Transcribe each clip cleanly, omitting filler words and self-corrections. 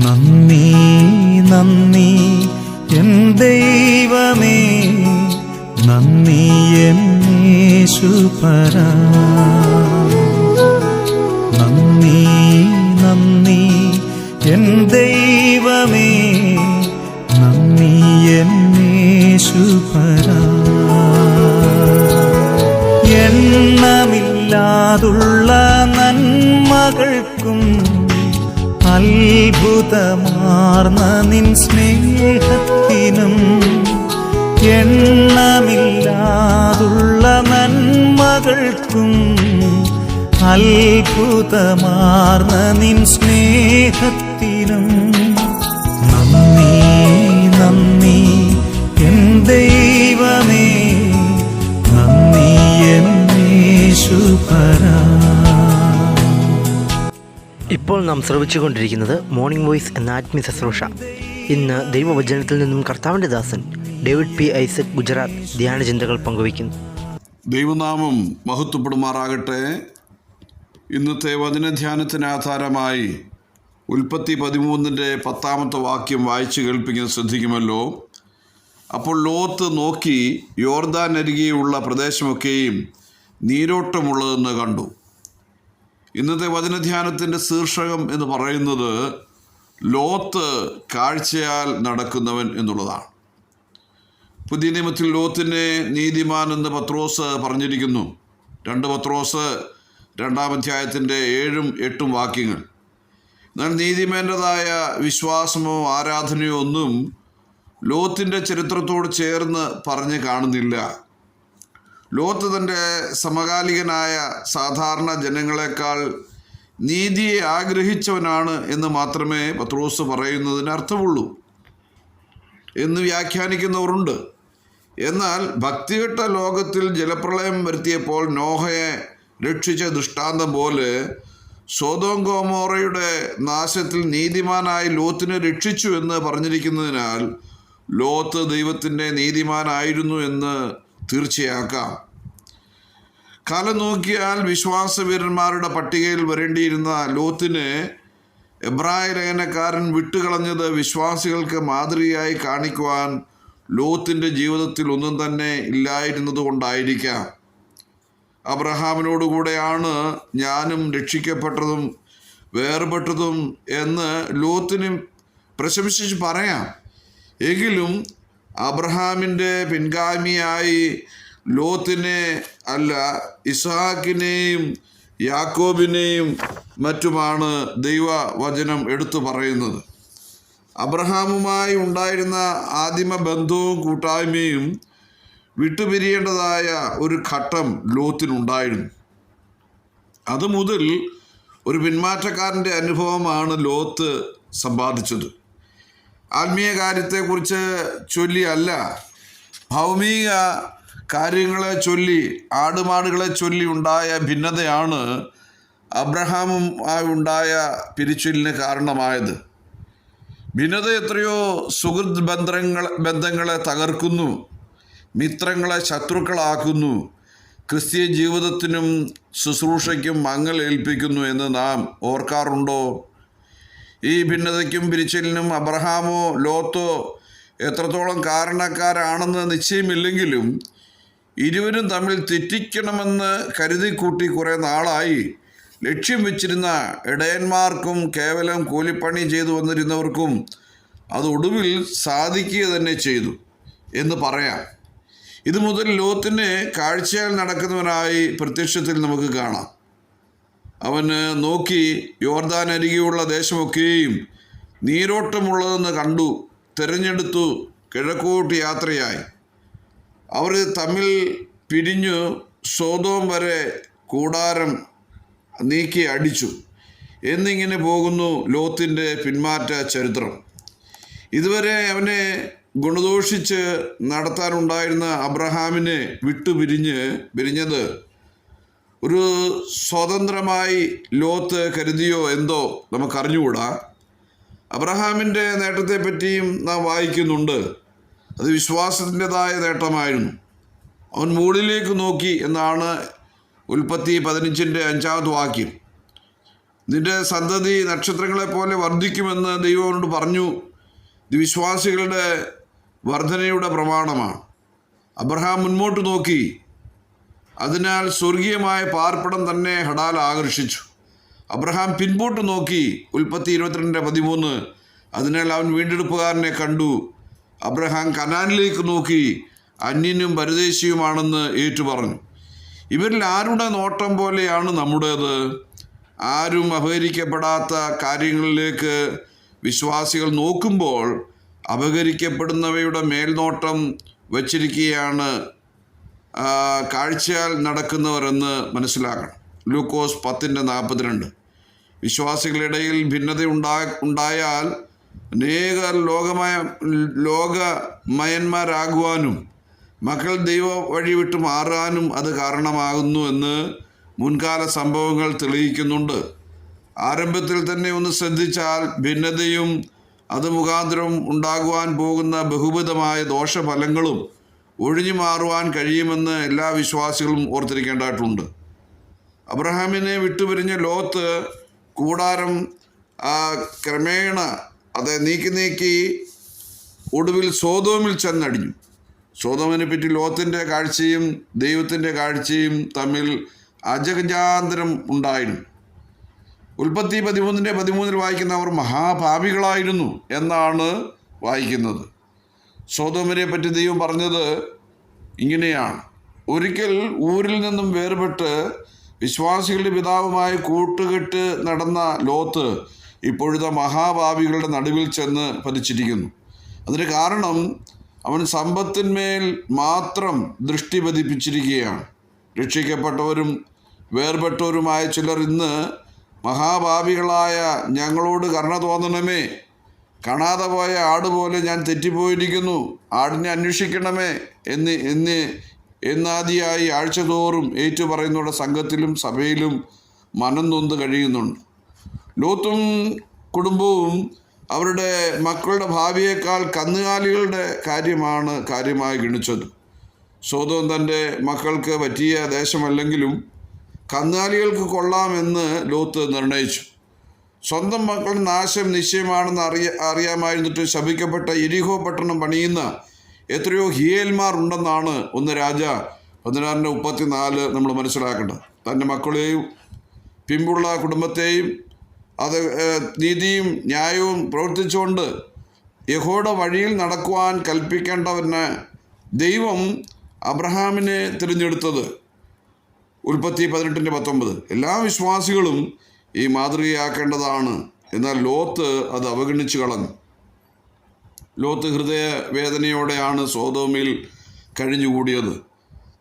നന്ദി നന്ദി എൻ ദൈവമേ, നന്ദി എൻ യേശുപരാ. നന്ദി നന്ദി എൻ ദൈവമേ, നന്ദി എൻ യേശുപരാ. എണ്ണമില്ലാതുള്ള നന്മകൾക്കും അത്ഭുതമാർന്ന നിൻ സ്നേഹത്തിനും, എണ്ണമില്ലാതുള്ള നന്മകൾക്കും അത്ഭുതമാർന്ന നിൻ സ്നേഹത്തിനും നന്ദി നന്ദി എൻ ദൈവമേ, നന്ദി എൻ യേശുപരാ. ഇപ്പോൾ നാം ശ്രവിച്ചുകൊണ്ടിരിക്കുന്നത് മോർണിംഗ് വോയിസ് എന്ന ആത്മീയ ശുശ്രൂഷ. ഇന്ന് ദൈവവചനത്തിൽ നിന്നും കർത്താവിൻ്റെ ദാസൻ ഡേവിഡ് പി ഐസക് ഗുജറാത്ത് ധ്യാനചിന്തകൾ പങ്കുവയ്ക്കുന്നു. ദൈവനാമം മഹത്വപ്പെടുമാറാകട്ടെ. ഇന്നത്തെ വചനധ്യാനത്തിന് ആധാരമായി ഉൽപ്പത്തി 13-10 വാക്യം വായിച്ചു കേൾപ്പിക്കുന്നത് ശ്രദ്ധിക്കുമല്ലോ. അപ്പോൾ ലോത്ത് നോക്കി യോർദാൻ അരികെയുള്ള പ്രദേശമൊക്കെയും നീരോട്ടമുള്ളതെന്ന് കണ്ടു. ഇന്നത്തെ വചനധ്യാനത്തിൻ്റെ ശീർഷകം എന്ന് പറയുന്നത് ലോത്ത് കാഴ്ചയാൽ നടക്കുന്നവൻ എന്നുള്ളതാണ്. പുതിയ നിയമത്തിൽ ലോത്തിനെ നീതിമാൻ എന്ന് പത്രോസ് പറഞ്ഞിരിക്കുന്നു. 2 പത്രോസ് 2-ാം അധ്യായത്തിൻ്റെ 7-8 വാക്യങ്ങൾ. എന്നാൽ നീതിമാൻ്റെതായ വിശ്വാസമോ ആരാധനയോ ഒന്നും ലോത്തിൻ്റെ ചരിത്രത്തോട് ചേർന്ന് പറഞ്ഞ് കാണുന്നില്ല. ലോത്ത് തൻ്റെ സമകാലികനായ സാധാരണ ജനങ്ങളെക്കാൾ നീതിയെ ആഗ്രഹിച്ചവനാണ് എന്ന് മാത്രമേ പത്രോസ് പറയുന്നതിന് അർത്ഥമുള്ളൂ എന്ന് വ്യാഖ്യാനിക്കുന്നവരുണ്ട്. എന്നാൽ ഭക്തികെട്ട ലോകത്തിൽ ജലപ്രളയം വരുത്തിയപ്പോൾ നോഹയെ രക്ഷിച്ച ദൃഷ്ടാന്തം പോലെ സൊദോം ഗൊമോറയുടെ നാശത്തിൽ നീതിമാനായി ലോത്തിനെ രക്ഷിച്ചു എന്ന് പറഞ്ഞിരിക്കുന്നതിനാൽ ലോത്ത് ദൈവത്തിൻ്റെ നീതിമാനായിരുന്നു എന്ന് തീർച്ചയാക്കാം. കാലം നോക്കിയാൽ വിശ്വാസവീരന്മാരുടെ പട്ടികയിൽ വരേണ്ടിയിരുന്ന ലോത്തിനെ എബ്രായ ലേഖനക്കാരൻ വിട്ടുകളഞ്ഞത് വിശ്വാസികൾക്ക് മാതൃകയായി കാണിക്കുവാൻ ലോത്തിൻ്റെ ജീവിതത്തിൽ ഒന്നും തന്നെ ഇല്ലായിരുന്നത് കൊണ്ടായിരിക്കാം. അബ്രഹാമിനോടുകൂടെയാണ് ഞാനും രക്ഷിക്കപ്പെട്ടതും വേർപെട്ടതും എന്ന് ലോത്തിനും പ്രശംസിച്ച് പറയാം. എങ്കിലും അബ്രഹാമിൻ്റെ പിൻഗാമിയായി ലോത്തിനെ അല്ല, ഇസ്ഹാക്കിനെയും യാക്കോബിനെയും മറ്റുമാണ് ദൈവവചനം എടുത്തു പറയുന്നത്. അബ്രഹാമുമായി ഉണ്ടായിരുന്ന ആദിമ ബന്ധവും കൂട്ടായ്മയും വിട്ടുപിരിയേണ്ടതായ ഒരു ഘട്ടം ലോത്തിനുണ്ടായിരുന്നു. അതുമുതൽ ഒരു പിന്മാറ്റക്കാരൻ്റെ അനുഭവമാണ് ലോത്ത് സമ്പാദിച്ചത്. ആത്മീയ കാര്യത്തെക്കുറിച്ച് ചൊല്ലിയല്ല, ഭൗമിക കാര്യങ്ങളെ ചൊല്ലി, ആടുമാടുകളെ ചൊല്ലി ഉണ്ടായ ഭിന്നതയാണ് അബ്രഹാമുമായി ഉണ്ടായ പിരിച്ചിലിന് കാരണമായത്. ഭിന്നത എത്രയോ സുഹൃത്ത് ബന്ധങ്ങളെ തകർക്കുന്നു, മിത്രങ്ങളെ ശത്രുക്കളാക്കുന്നു, ക്രിസ്തീയ ജീവിതത്തിനും ശുശ്രൂഷയ്ക്കും മങ്ങൽ ഏൽപ്പിക്കുന്നു എന്ന് നാം ഓർക്കാറുണ്ടോ? ഈ ഭിന്നതയ്ക്കും പിരിച്ചിലിനും അബ്രഹാമോ ലോത്തോ എത്രത്തോളം കാരണക്കാരാണെന്ന് നിശ്ചയമില്ലെങ്കിലും ഇരുവരും തമ്മിൽ തെറ്റിക്കണമെന്ന് കരുതിക്കൂട്ടി കുറേ നാളായി ലക്ഷ്യം വെച്ചിരുന്ന ഇടയന്മാർക്കും കേവലം കൂലിപ്പണി ചെയ്തു വന്നിരുന്നവർക്കും അത് ഒടുവിൽ സാധിക്കുക തന്നെ ചെയ്തു എന്ന് പറയാം. ഇത് മുതൽ ലോത്തിനെ കാഴ്ചയാൽ നടക്കുന്നവനായി പ്രത്യക്ഷത്തിൽ നമുക്ക് കാണാം. അവന് നോക്കി യോർദാൻ അരികെയുള്ള ദേശമൊക്കെയും നീരോട്ടമുള്ളതെന്ന് കണ്ടു, തിരഞ്ഞെടുത്തു, കിഴക്കോട്ട് യാത്രയായി. അവർ തമ്മിൽ പിരിഞ്ഞു സോദോം വരെ കൂടാരം നീക്കി അടിച്ചു എന്നിങ്ങനെ പോകുന്നു ലോത്തിൻ്റെ പിന്മാറ്റ ചരിത്രം. ഇതുവരെ അവനെ ഗുണദോഷിച്ച് നടത്താനുണ്ടായിരുന്ന അബ്രഹാമിനെ പിരിഞ്ഞത് ഒരു സ്വതന്ത്രമായി ലോത്ത് കരുതിയോ എന്തോ നമുക്കറിഞ്ഞുകൂടാ. അബ്രഹാമിൻ്റെ നേട്ടത്തെപ്പറ്റിയും നാം വായിക്കുന്നുണ്ട്. അത് വിശ്വാസത്തിൻ്റെതായ നേട്ടമായിരുന്നു. അവൻ മുകളിലേക്ക് നോക്കി എന്നാണ് ഉൽപ്പത്തി 15-5 വാക്യം. നിന്റെ സന്തതി നക്ഷത്രങ്ങളെപ്പോലെ വർദ്ധിക്കുമെന്ന് ദൈവം അവനോട് പറഞ്ഞു. ഇത് വിശ്വാസികളുടെ വർധനയുടെ പ്രമാണമാണ്. അബ്രഹാം മുൻപോട്ട് നോക്കി. അതിനാൽ സ്വർഗീയമായ പാർപ്പിടം തന്നെ ഹടാൽ ആകർഷിച്ചു. അബ്രഹാം പിൻപോട്ട് നോക്കി. ഉൽപ്പത്തി 22:13. അതിനാൽ അവൻ വീണ്ടെടുപ്പുകാരനെ കണ്ടു. അബ്രഹാം കനാനിലേക്ക് നോക്കി, അന്യനും പരദേശിയുമാണെന്ന് ഏറ്റുപറഞ്ഞു. ഇവരിൽ ആരുടെ നോട്ടം പോലെയാണ് നമ്മുടേത്? ആരും അപഹരിക്കപ്പെടാത്ത കാര്യങ്ങളിലേക്ക് വിശ്വാസികൾ നോക്കുമ്പോൾ അപഹരിക്കപ്പെടുന്നവയുടെ മേൽനോട്ടം വച്ചിരിക്കുകയാണ് കാഴ്ചയാൽ നടക്കുന്നവരെന്ന് മനസ്സിലാക്കണം. ലൂക്കോസ് 10:42. വിശ്വാസികളിടയിൽ ഭിന്നത ഉണ്ടായാൽ അനേകർ ലോകമയന്മാരാകുവാനും മക്കൾ ദൈവ വഴി വിട്ട് മാറാനും അത് കാരണമാകുന്നു എന്ന് മുൻകാല സംഭവങ്ങൾ തെളിയിക്കുന്നുണ്ട്. ആരംഭത്തിൽ തന്നെ ഒന്ന് ശ്രദ്ധിച്ചാൽ ഭിന്നതയും അത് മുഖാന്തരം ഉണ്ടാകുവാൻ പോകുന്ന ബഹുവിധമായ ദോഷഫലങ്ങളും ഒഴിഞ്ഞു മാറുവാൻ കഴിയുമെന്ന് എല്ലാ വിശ്വാസികളും ഓർത്തിരിക്കേണ്ടതായിട്ടുണ്ട്. അബ്രഹാമിനെ വിട്ടുപിരിഞ്ഞ ലോത്ത് കൂടാരം ക്രമേണ അത് നീക്കി ഒടുവിൽ സോതോമിൽ ചെന്നടിഞ്ഞു. സോതോമിനെ പറ്റി ലോത്തിൻ്റെ കാഴ്ചയും ദൈവത്തിൻ്റെ കാഴ്ചയും തമ്മിൽ അജഗജാന്തരം ഉണ്ടായിരുന്നു. ഉൽപ്പത്തി 13:13 വായിക്കുന്നവർ മഹാഭാവികളായിരുന്നു എന്നാണ് വായിക്കുന്നത്. സോതോമിനെ പറ്റി ദൈവം പറഞ്ഞത് ഇങ്ങനെയാണ്: ഒരിക്കൽ ഊരിൽ നിന്നും വേർപെട്ട് വിശ്വാസികളുടെ പിതാവുമായി കൂട്ടുകെട്ട് നടന്ന ലോത്ത് ഇപ്പോഴത്തെ മഹാഭാവികളുടെ നടുവിൽ ചെന്ന് പതിച്ചിരിക്കുന്നു. അതിന് കാരണം അവൻ സമ്പത്തിന്മേൽ മാത്രം ദൃഷ്ടി പതിപ്പിച്ചിരിക്കുകയാണ്. രക്ഷിക്കപ്പെട്ടവരും വേർപെട്ടവരുമായ ചിലർ ഇന്ന് മഹാഭാവികളായ ഞങ്ങളോട് കരുണ തോന്നണമേ, കാണാതെ പോയ ആട് പോലെ ഞാൻ തെറ്റിപ്പോയിരിക്കുന്നു, ആടിനെ അന്വേഷിക്കണമേ എന്നാദിയായി ആഴ്ചതോറും ഏറ്റുപറയുന്നവരുടെ സംഘത്തിലും സഭയിലും മനം നൊന്ത് കഴിയുന്നുണ്ട്. ലോത്തും കുടുംബവും അവരുടെ മക്കളുടെ ഭാവിയേക്കാൾ കന്നുകാലികളുടെ കാര്യമായി ഗണിച്ചത്. സോദോം തൻ്റെ മക്കൾക്ക് പറ്റിയ ദേശമല്ലെങ്കിലും കന്നുകാലികൾക്ക് കൊള്ളാമെന്ന് ലോത്ത് നിർണയിച്ചു. സ്വന്തം മക്കളുടെ നാശം നിശ്ചയമാണെന്ന് അറിയാമായിരുന്നിട്ട് ശപിക്കപ്പെട്ട യെരിഹോ പട്ടണം പണിയുന്ന എത്രയോ ഹിയേൽമാർ ഉണ്ടെന്നാണ് 1 രാജാ 16:34 നമ്മൾ മനസ്സിലാക്കേണ്ടത്. തൻ്റെ മക്കളെയും പിമ്പുള്ള കുടുംബത്തെയും അത് നീതിയും ന്യായവും പ്രവർത്തിച്ചുകൊണ്ട് യഹോവയുടെ വഴിയിൽ നടക്കുവാൻ കൽപ്പിക്കേണ്ടവന് ദൈവം അബ്രഹാമിനെ തിരഞ്ഞെടുത്തത്. ഉൽപ്പത്തി 18:19. എല്ലാ വിശ്വാസികളും ഈ മാതൃകയാക്കേണ്ടതാണ്. എന്നാൽ ലോത്ത് അത് അവഗണിച്ചു കളഞ്ഞു. ലോത്ത് ഹൃദയവേദനയോടെയാണ് സോദോമിൽ കഴിഞ്ഞുകൂടിയത്.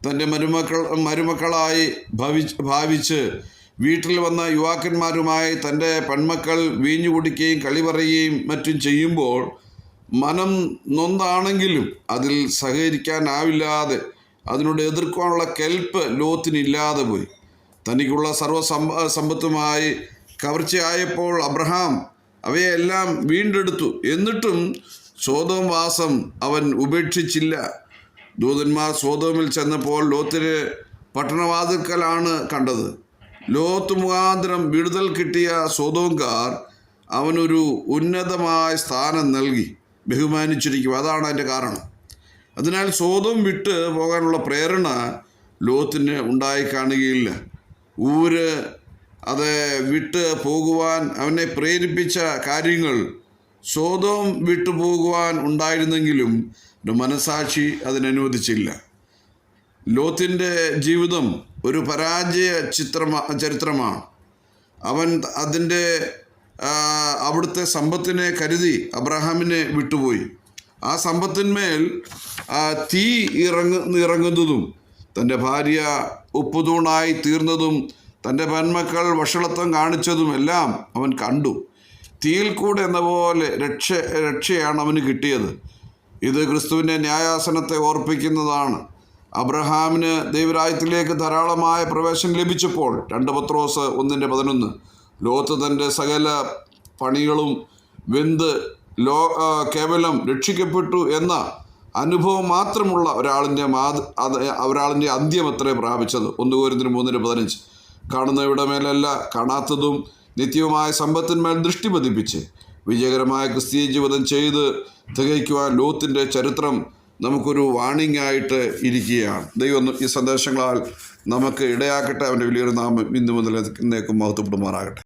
തൻ്റെ മരുമക്കളായി ഭാവിച്ച് വീട്ടിൽ വന്ന യുവാക്കന്മാരുമായി തൻ്റെ പെൺമക്കൾ വീഞ്ഞു കുടിക്കുകയും കളി പറയുകയും മറ്റും ചെയ്യുമ്പോൾ മനം നൊന്താണെങ്കിലും അതിൽ സഹകരിക്കാനാവില്ലാതെ അതിനോട് എതിർക്കാനുള്ള കെൽപ്പ് ലോത്തിനില്ലാതെ പോയി. തനിക്കുള്ള സമ്പത്തുമായി കവർച്ചയായപ്പോൾ അബ്രഹാം അവയെല്ലാം വീണ്ടെടുത്തു. എന്നിട്ടും സോദോം വാസം അവൻ ഉപേക്ഷിച്ചില്ല. ദൂതന്മാർ സോദോമിൽ ചെന്നപ്പോൾ ലോത്തിനെ പട്ടണവാതിൽക്കലാണ് കണ്ടത്. ലോത്ത് മുഖാന്തരം വിടുതൽ കിട്ടിയ സോദോംകാർ അവനൊരു ഉന്നതമായ സ്ഥാനം നൽകി ബഹുമാനിച്ചിരിക്കും. അതാണ് അതിൻ്റെ കാരണം. അതിനാൽ സോദോം വിട്ട് പോകാനുള്ള പ്രേരണ ലോത്തിന് ഉണ്ടായി കാണുകയില്ല. ഊര് അത് വിട്ട് പോകുവാൻ അവനെ പ്രേരിപ്പിച്ച കാര്യങ്ങൾ സോദോം വിട്ടു പോകുവാൻ ഉണ്ടായിരുന്നെങ്കിലും മനസാക്ഷി അതിനനുവദിച്ചില്ല. ലോത്തിൻ്റെ ജീവിതം ഒരു പരാജയ ചരിത്രമാണ്. അവൻ അവിടുത്തെ സമ്പത്തിനെ കരുതി അബ്രഹാമിനെ വിട്ടുപോയി. ആ സമ്പത്തിന്മേൽ തീ ഇറങ്ങുന്നതും തൻ്റെ ഭാര്യ ഉപ്പുതൂണായി തീർന്നതും തൻ്റെ പെൺമക്കൾ വഷളത്വം കാണിച്ചതും എല്ലാം അവൻ കണ്ടു. തീയിൽ കൂടെ എന്ന പോലെ രക്ഷയാണ് അവന് കിട്ടിയത്. ഇത് ക്രിസ്തുവിൻ്റെ ന്യായാസനത്തെ ഓർപ്പിക്കുന്നതാണ്. അബ്രഹാമിന് ദൈവരാജ്യത്തിലേക്ക് ധാരാളമായ പ്രവേശനം ലഭിച്ചപ്പോൾ 2 പത്രോസ് 1:11 ലോത്ത് തൻ്റെ സകല പണികളും വെന്ത് കേവലം രക്ഷിക്കപ്പെട്ടു എന്ന അനുഭവം മാത്രമുള്ള ഒരാളിൻ്റെ അന്ത്യം അത്രേ പ്രാപിച്ചത്. 1 കൊരിന്ത്യർ 3:15 കാണുന്നവയുടെ മേലല്ല, കാണാത്തതും നിത്യവുമായ സമ്പത്തിന്മേൽ ദൃഷ്ടി പതിപ്പിച്ച് വിജയകരമായ ക്രിസ്തീയ ജീവിതം ചെയ്ത് തികയ്ക്കുവാൻ ലോത്തിൻ്റെ ചരിത്രം നമുക്കൊരു വാണിംഗ് ആയിട്ട് ഇരിക്കുകയാണ്. ദൈവം ഈ സന്ദേശങ്ങളാൽ നമുക്ക് ഇടയാക്കട്ടെ. അവൻ്റെ വലിയൊരു നാമം ഇന്നു മുതൽ എന്നേക്കും മഹത്വപ്പെടുമാറാകട്ടെ.